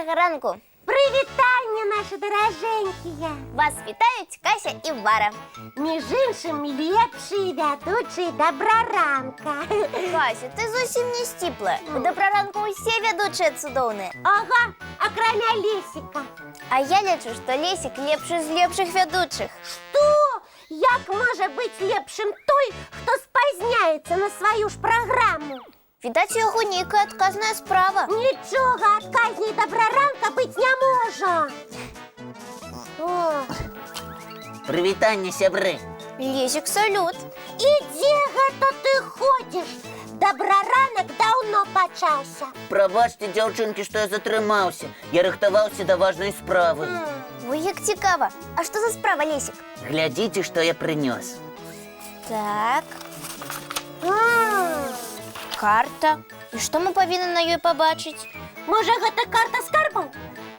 Доброго ранку! Привітання, наші дороженькі! Вас вітають Кася і Вара. Між іншим, лепший ведучий Доброранка. Кася, ти зовсім не стіпла. У Доброранку усі ведучі цудовні. Ага, окромя Лесика. А я лічу, що Лесик лепший з лепших ведучих. Що? Як може бути лепшим той, хто спазняється на свою ж програму? Відать, його ніяка відказна справа. Нічого відказній Доброранка бути не може. О, Привітання, сябри. Лесик, салют. і де гэта ти ходиш? Доброранок давно почався. Пробачте, дівчинки, що я затримався. Я рихтувався до важної справи. Ой, як цікаво. А що за справа, Лесик? Глядите, що я принес. Так, А, карта. І що ми повинні на її побачити? може, гэта карта скарбаў?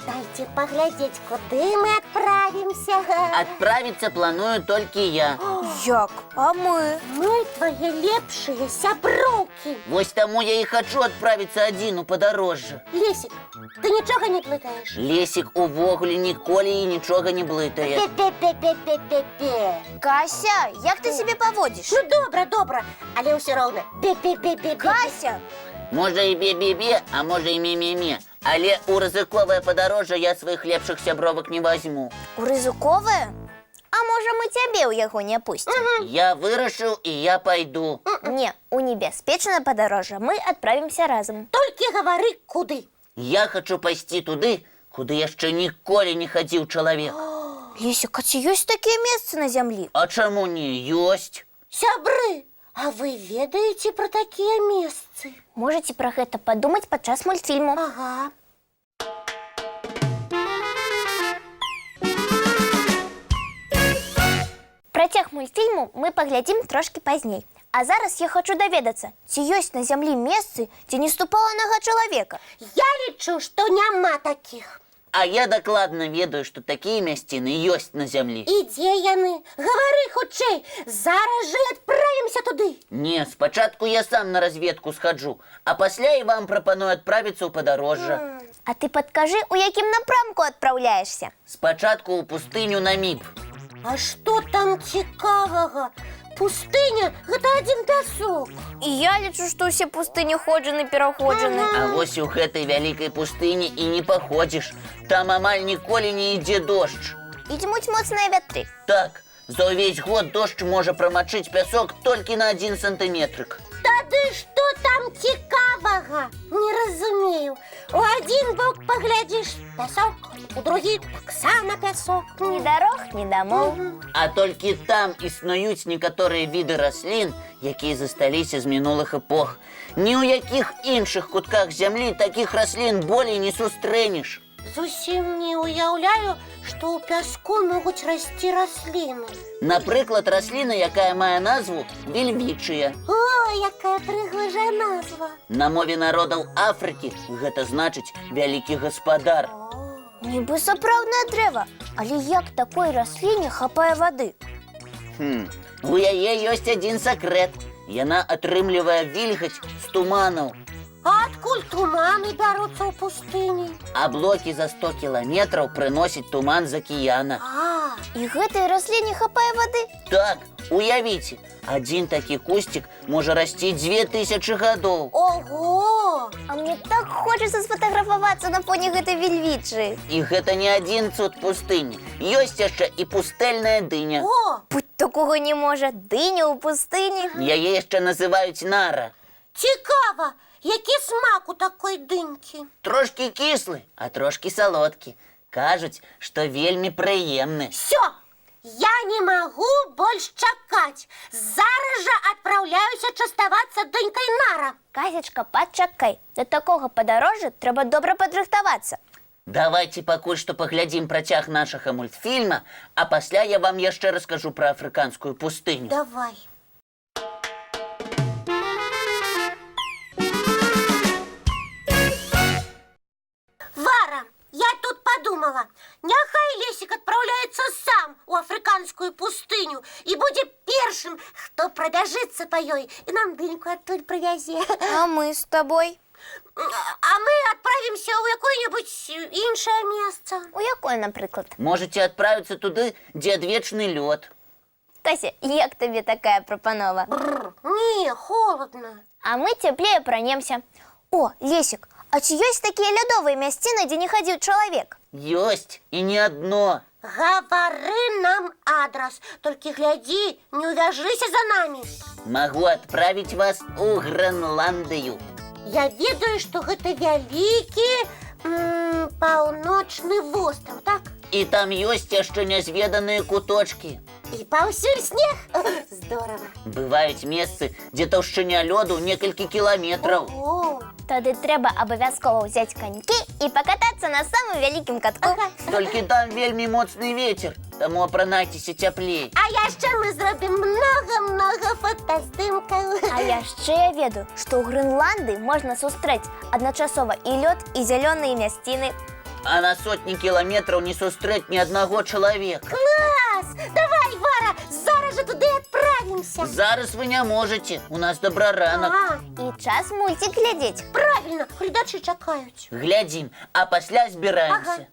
Дайте поглядеть, куди ми відправимося. Отправиться планую только я. Як? А ми? Ми твої лепшие сяброўкі. Вось тому я и хочу отправиться один у подорожжя. Лесик, ти нічого не плутаєш? Лесик увогуле ніколи і нічого не блитає. Пе-пе-пе-пе-пе-пе. Кася, як ти себе поводиш? Ну, добре, але все равно. Пе-пе-пе-пе-пе. Кася! Може і бе-бе-бе, а може і ме-ме-ме. Але у ризикове подорожжя я своїх лепших сябровок не возьму. У ризикове? А може ми тебе у яго не пустим? Я вирішив і я пойду. Не, у небяспечное подорожжя мы отправимся разом. Тільки говори, куди. Я хочу пойти туди, куди я ще ніколи не ходив чоловік. Лесик, а ці есть такие места на землі? А чому не ёсть? Сябры, а ви ведаєте про такі місці? Можете про гэта подумать падчас мультфільму. Ага. Працяг мультфільму мы паглядзім трошки пазней. А зараз я хочу даведацца, ці ёсць на зямлі месцы, дзе не ступала нога чалавека. Я лічу, що няма таких. А я докладно ведаю, что такие мясціны ёсць на зямлі. І дзе яны? Гавары хутчэй, зараз же адправімся туды. Не, спачатку я сам на разведку схожу, а пасля і вам прапаную отправиться ў падарожжа. А ты падкажы, у якім напрамку адпраўляешся? Спачатку ў пустыню Наміб. А што там цікавага? Пустыня – гэта адзін пясок. І я лічу, што ўсе пустыні ходжаны-пераходжаны. А вось у гэтай вялікай пустыні і не паходзіш. Там амаль ніколі не ідзе дождж. І дзьмуць моцныя вятры. Так, за ўвесь год дождж можа прамачыць пясок толькі на 1 сантыметрык. Тады што там цікавага? Не разумею. У адзін бок паглядзіш – пясок, у другі таксама пясок. Ні дарог, ні дамоў. А толькі там існуюць некаторыя віды раслін, якія засталіся з мінулых эпох. Ні ў якіх іншых кутках зямлі такіх раслін болей не сустрэнеш. Зусім не уяўляю, што ў пяску могуць расці расліны. Напрыклад, расліна, якая мае назву вельвічыя. О, якая прыгожая назва. На мове народаў Афрыкі гэта значыць вялікі гаспадар. Нібы сапраўднае дрэва, але як такой расліне хапае вады? У яе ёсць адзін сакрэт. Яна атрымлівае вільгаць з туманаў. А адкуль туманы бяруцца ў пустыні? А блокі за 100 кіламетраў прыносяць туман з акіяна. І гэтай расліне хапае вады? Так, уявіце, адзін такі кусцік можа расці 2000 гадоў. Ого! А мне так хочацца сфотаграфавацца на фоне гэтай вельвічы. І гэта не адзін цуд пустыні. Ёсць яшчэ і пустэльная дыня. О, Будь такога не можа, дыня ў пустыні. Яе яшчэ называюць нара. цікава! Які смак у такой дынькі? Трошкі кіслы, а трошкі салодкі. Кажуць, што вельмі прыемны. Всё! Я не магу больш чакаць. Зараз жа адпраўляюся частавацца дынькай нара. Касечка, пачакай. Да такога падарожжа трэба добра падрыхтавацца. Давайте пакуль што паглядзім працяг нашага мультфільма, а пасля я вам яшчэ раскажу пра афрыканскую пустыню. Давай. Вара, я тут подумала, няхай Лесик отправляется сам у африканскую пустыню и будет першым, хто пробяжится по ёй и нам дыньку оттуль привязе. А мы с тобой? А мы отправимся у якое-нибудь іншае месца. У якое, наприклад? Можете отправиться туды, где адвечны лёд. Кася, як тобі такая пропанова? Не, холодно. А мы теплее пронемся. О, Лесик, а ці ёсць такія лядовыя мясціны, дзе не хадзіў чалавек? Ёсць, и не одно. Гавары нам адрес, только гляди, не увяжися за нами. Могу отправить вас у Гренландию. Я ведаю, что гэта вялікі паўночны востраў, так? И там ёсць яшчэ нязведаныя куточки. І паўсюль снег. Здорово. Бываюць месцы, дзе таўшчыня лёду некалькі кіламетраў. О, Тады трэба абавязкова ўзяць канькі і пакатацца на самым вялікім катку. ага. Толькі там вельмі моцны ветер, таму апранайцеся цяплей. А яшчэ мы зробім много-много фотаздымкаў. А яшчэ я ведаю, што ў Грэнландыі можна сустрэць адначасова і лёд, і зялёныя мясціны. А на сотні кіламетраў не сустрэць ні аднаго чалавека. Клас! Давай, Вара, зараз же туды отправимся. Зараз вы не можете, у нас добраранак. А, І час мульцік глядзець. правильно, гледачы чакаюць. Глядзім, а пасля збіраемся.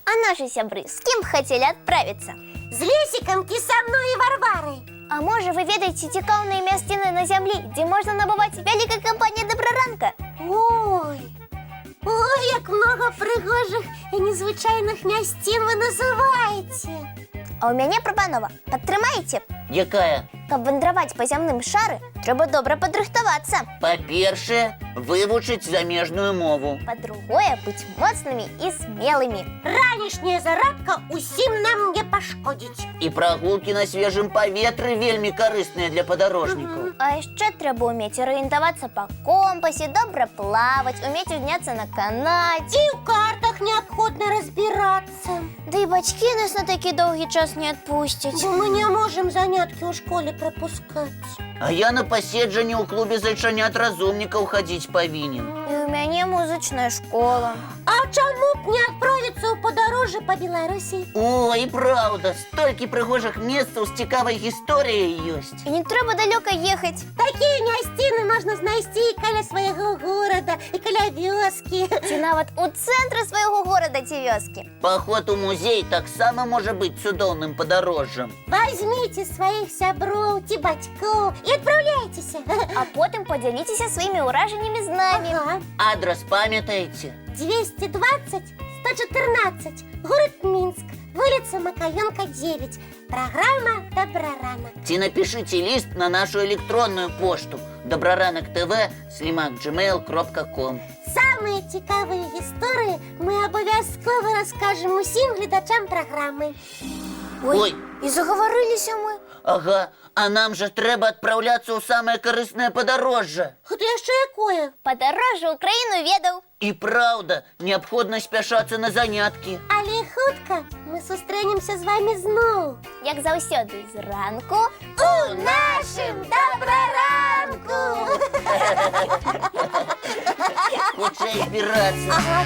А наши сябры з кім хацелі адправіцца? З Лесікам, са мной і Варварай. А можа вы ведаеце цікаўныя мясціны на зямлі, дзе можна набываць вялікая кампанія добраранка? Ой, ой, як много прыгожых і незвычайных мясцін вы называеце. А ў мяне прапанова. Падтрымаеце? Якая? Каб вандраваць па зямным шары, трэба добра падрыхтавацца. Па-першае, вывучыць замежную мову. Па-другое, быць моцнымі і смелымі. Ранішняя зарадка усім нам не пашкодзіць. І прагулкі на свежым паветры вельмі карысныя для падарожнікаў. А яшчэ трэба ўмець арыентавацца па компасе, добра плаваць, умець узняцца на канаце. І ў картах неабходна разбірацца. Да і бацькі нас на такі доўгі час не адпусцяць. Бо мы не можам заняткі ў школе прапускаць. А я на паседжанне ў клубе зайчанят разумнікаў хадзіць павінен. І ў мяне музычная школа. А чаму б не адправіцца ў падарожжа па Беларусі? О, і праўда, столькі прыгожых месцаў з цікавай гісторыяй ёсць. І не трэба далёка ехаць. Такія мясціны можна знайсці і каля свайго горада, і каля вёскі. Ці нават у цэнтры свайго горада ці вёскі. Паход у музей таксама можа быць цудоўным падарожжам. Возьмите сваіх сяброў ці бацькоў і адпраўляйцеся. А потым падзяліцеся сваімі ўражаннямі з намі. Ага. Адрас памятаеце? 220-114, город Минск, улица Макаёнка, 9. Программа «Добраранок». Ці напішыце ліст на нашу электронную пошту добраранок.tv@gmail.com. Самые цікавыя гісторыі мы абавязкова раскажам усім гледачам праграмы. Ой, І загаварыліся мы. ага, а нам жа трэба адпраўляцца ў самае карыснае падарожжа. Гэта яшчэ якое? Падарожжа ў краіну ведаў. І праўда, неабходна спяшацца на заняткі. Але хутка мы сустрэнемся з вамі зноў. Як заўсёды, зранку. У нашым добраранку! Хутчэй збірацца. Ага.